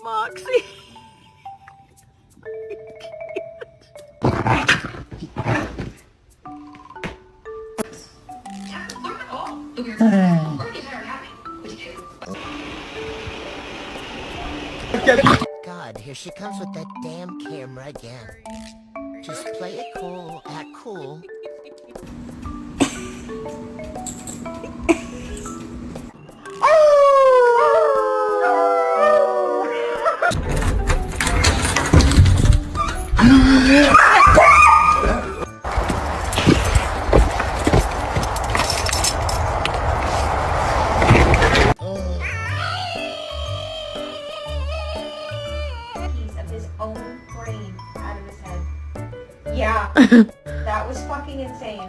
Moxie. God, here she comes with that damn camera again. Just play it cool, act cool. Of his own brain out of his head. Yeah, that was fucking insane.